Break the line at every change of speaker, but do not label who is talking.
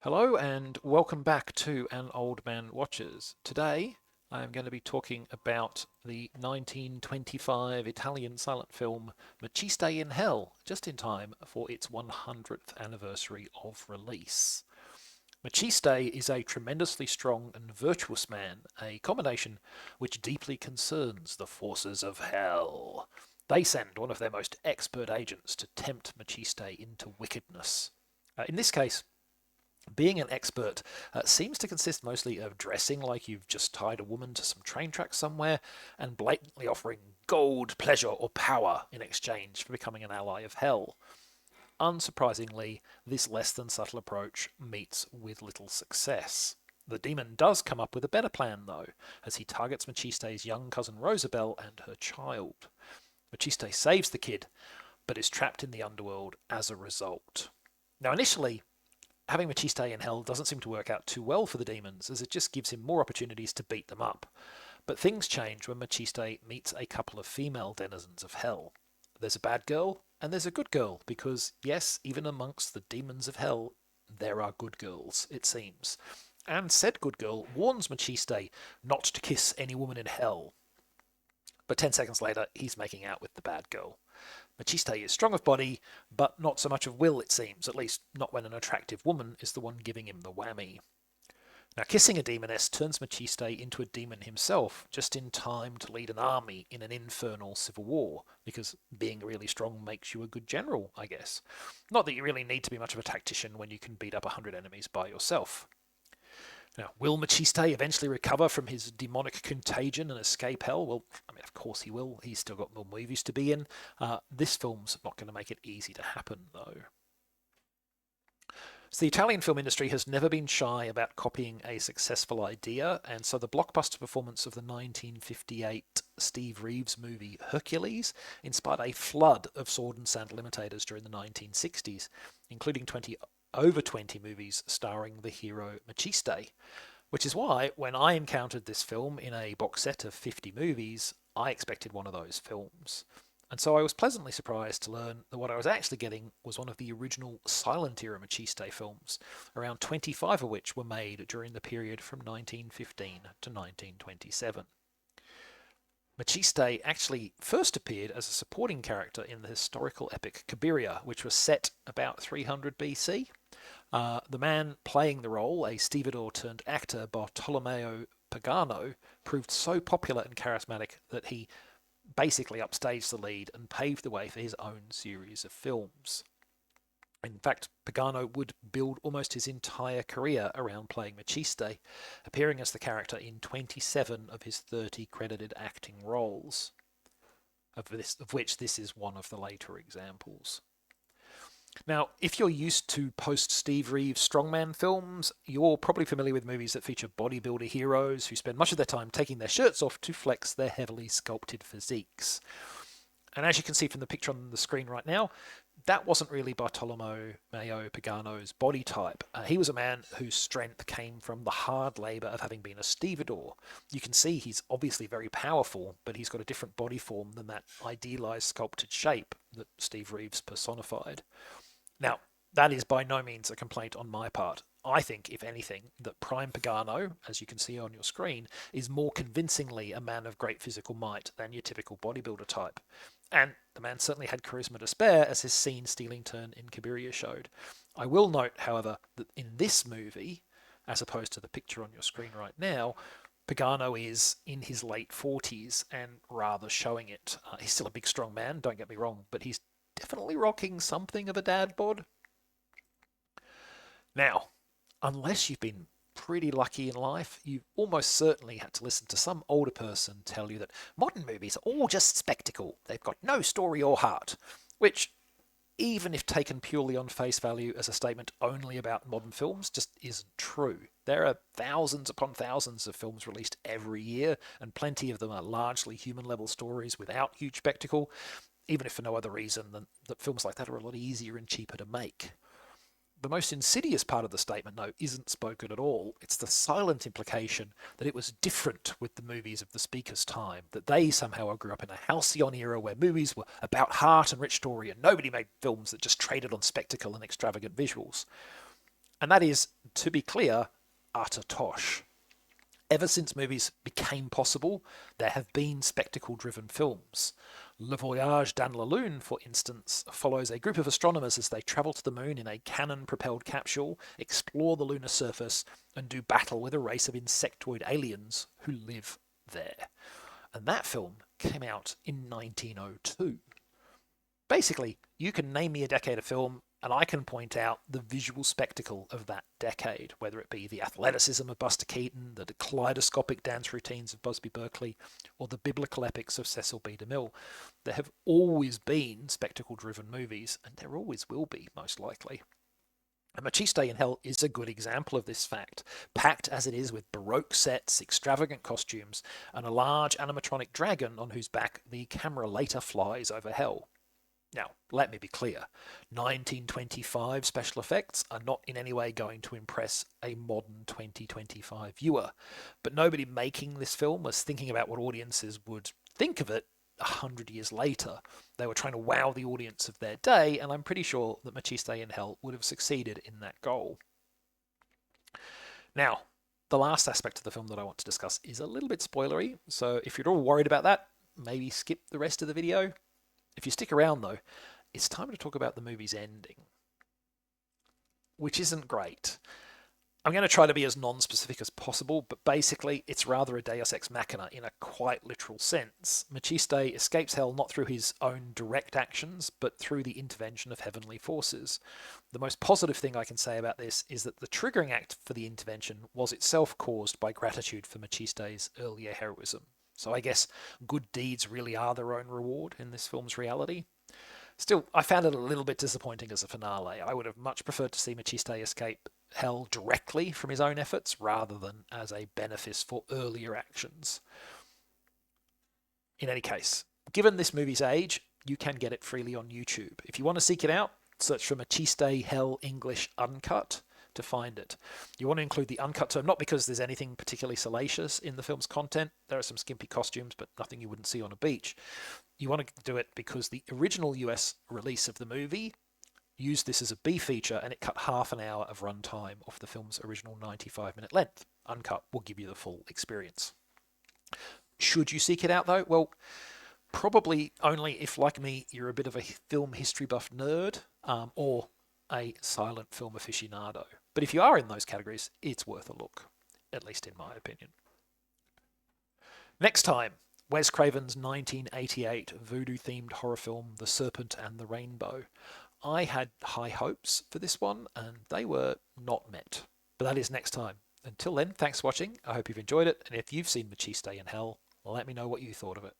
Hello and welcome back to An Old Man Watches. Today I am going to be talking about the 1925 Italian silent film Maciste in Hell, just in time for its 100th anniversary of release. Maciste is a tremendously strong and virtuous man, a combination which deeply concerns the forces of hell. They send one of their most expert agents to tempt Maciste into wickedness. In this case, being an expert seems to consist mostly of dressing like you've just tied a woman to some train tracks somewhere and blatantly offering gold, pleasure, or power in exchange for becoming an ally of hell. Unsurprisingly, this less than subtle approach meets with little success. The demon does come up with a better plan, though, as he targets Machiste's young cousin Rosabelle and her child. Machiste saves the kid, but is trapped in the underworld as a result. Now, initially, having Maciste in hell doesn't seem to work out too well for the demons, as it just gives him more opportunities to beat them up. But things change when Maciste meets a couple of female denizens of hell. There's a bad girl, and there's a good girl, because, yes, even amongst the demons of hell, there are good girls, it seems. And said good girl warns Maciste not to kiss any woman in hell. But 10 seconds later, he's making out with the bad girl. Maciste is strong of body, but not so much of will, it seems, at least not when an attractive woman is the one giving him the whammy. Now, kissing a demoness turns Maciste into a demon himself, just in time to lead an army in an infernal civil war, because being really strong makes you a good general, I guess. Not that you really need to be much of a tactician when you can beat up 100 enemies by yourself. Now, will Maciste eventually recover from his demonic contagion and escape hell? Well, I mean, of course he will. He's still got more movies to be in. This film's not going to make it easy to happen, though. So the Italian film industry has never been shy about copying a successful idea, and so the blockbuster performance of the 1958 Steve Reeves movie Hercules inspired a flood of sword and sandal imitators during the 1960s, including over 20 movies starring the hero Maciste. Which is why, when I encountered this film in a box set of 50 movies, I expected one of those films. And so I was pleasantly surprised to learn that what I was actually getting was one of the original silent era Maciste films, around 25 of which were made during the period from 1915 to 1927. Maciste actually first appeared as a supporting character in the historical epic Cabiria, which was set about 300 BC. The man playing the role, a stevedore turned actor, Bartolomeo Pagano, proved so popular and charismatic that he basically upstaged the lead and paved the way for his own series of films. In fact, Pagano would build almost his entire career around playing Maciste, appearing as the character in 27 of his 30 credited acting roles, of which this is one of the later examples. Now, if you're used to post Steve Reeves strongman films, you're probably familiar with movies that feature bodybuilder heroes who spend much of their time taking their shirts off to flex their heavily sculpted physiques. And as you can see from the picture on the screen right now, that wasn't really Bartolomeo Pagano's body type. He was a man whose strength came from the hard labour of having been a stevedore. You can see he's obviously very powerful, but he's got a different body form than that idealised sculpted shape that Steve Reeves personified. Now, that is by no means a complaint on my part. I think, if anything, that Prime Pagano, as you can see on your screen, is more convincingly a man of great physical might than your typical bodybuilder type. And the man certainly had charisma to spare, as his scene-stealing turn in Cabiria showed. I will note, however, that in this movie, as opposed to the picture on your screen right now, Pagano is in his late 40s and rather showing it. He's still a big, strong man, don't get me wrong, but he's definitely rocking something of a dad bod. Now, unless you've been pretty lucky in life, you've almost certainly had to listen to some older person tell you that modern movies are all just spectacle. They've got no story or heart. Which, even if taken purely on face value as a statement only about modern films, just isn't true. There are thousands upon thousands of films released every year, and plenty of them are largely human level stories without huge spectacle, even if for no other reason than that films like that are a lot easier and cheaper to make. The most insidious part of the statement, though, isn't spoken at all. It's the silent implication that it was different with the movies of the speaker's time, that they somehow grew up in a halcyon era where movies were about heart and rich story, and nobody made films that just traded on spectacle and extravagant visuals. And that is, to be clear, utter tosh. Ever since movies became possible, there have been spectacle-driven films. Le Voyage dans la Lune, for instance, follows a group of astronomers as they travel to the moon in a cannon-propelled capsule, explore the lunar surface, and do battle with a race of insectoid aliens who live there. And that film came out in 1902. Basically, you can name me a decade of film, and I can point out the visual spectacle of that decade, whether it be the athleticism of Buster Keaton, the kaleidoscopic dance routines of Busby Berkeley, or the biblical epics of Cecil B. DeMille. There have always been spectacle-driven movies, and there always will be, most likely. And Maciste in Hell is a good example of this fact, packed as it is with Baroque sets, extravagant costumes, and a large animatronic dragon on whose back the camera later flies over hell. Now, let me be clear, 1925 special effects are not in any way going to impress a modern 2025 viewer, but nobody making this film was thinking about what audiences would think of it 100 years later. They were trying to wow the audience of their day, and I'm pretty sure that Maciste in Hell would have succeeded in that goal. Now, the last aspect of the film that I want to discuss is a little bit spoilery, so if you're all worried about that, maybe skip the rest of the video. If you stick around, though, it's time to talk about the movie's ending, which isn't great. I'm going to try to be as non-specific as possible, but basically it's rather a deus ex machina in a quite literal sense. Maciste escapes hell not through his own direct actions, but through the intervention of heavenly forces. The most positive thing I can say about this is that the triggering act for the intervention was itself caused by gratitude for Maciste's earlier heroism. So I guess good deeds really are their own reward in this film's reality. Still, I found it a little bit disappointing as a finale. I would have much preferred to see Maciste escape hell directly from his own efforts rather than as a benefice for earlier actions. In any case, given this movie's age, you can get it freely on YouTube. If you want to seek it out, search for Maciste Hell English Uncut to find it. You want to include the uncut term, not because there's anything particularly salacious in the film's content. There are some skimpy costumes, but nothing you wouldn't see on a beach. You want to do it because the original US release of the movie used this as a B feature, and it cut half an hour of runtime off the film's original 95-minute length. Uncut will give you the full experience. Should you seek it out, though? Well, probably only if, like me, you're a bit of a film history buff nerd, or a silent film aficionado. But if you are in those categories, it's worth a look, at least in my opinion. Next time, Wes Craven's 1988 voodoo-themed horror film, The Serpent and the Rainbow. I had high hopes for this one, and they were not met. But that is next time. Until then, thanks for watching. I hope you've enjoyed it, and if you've seen Maciste in Hell, let me know what you thought of it.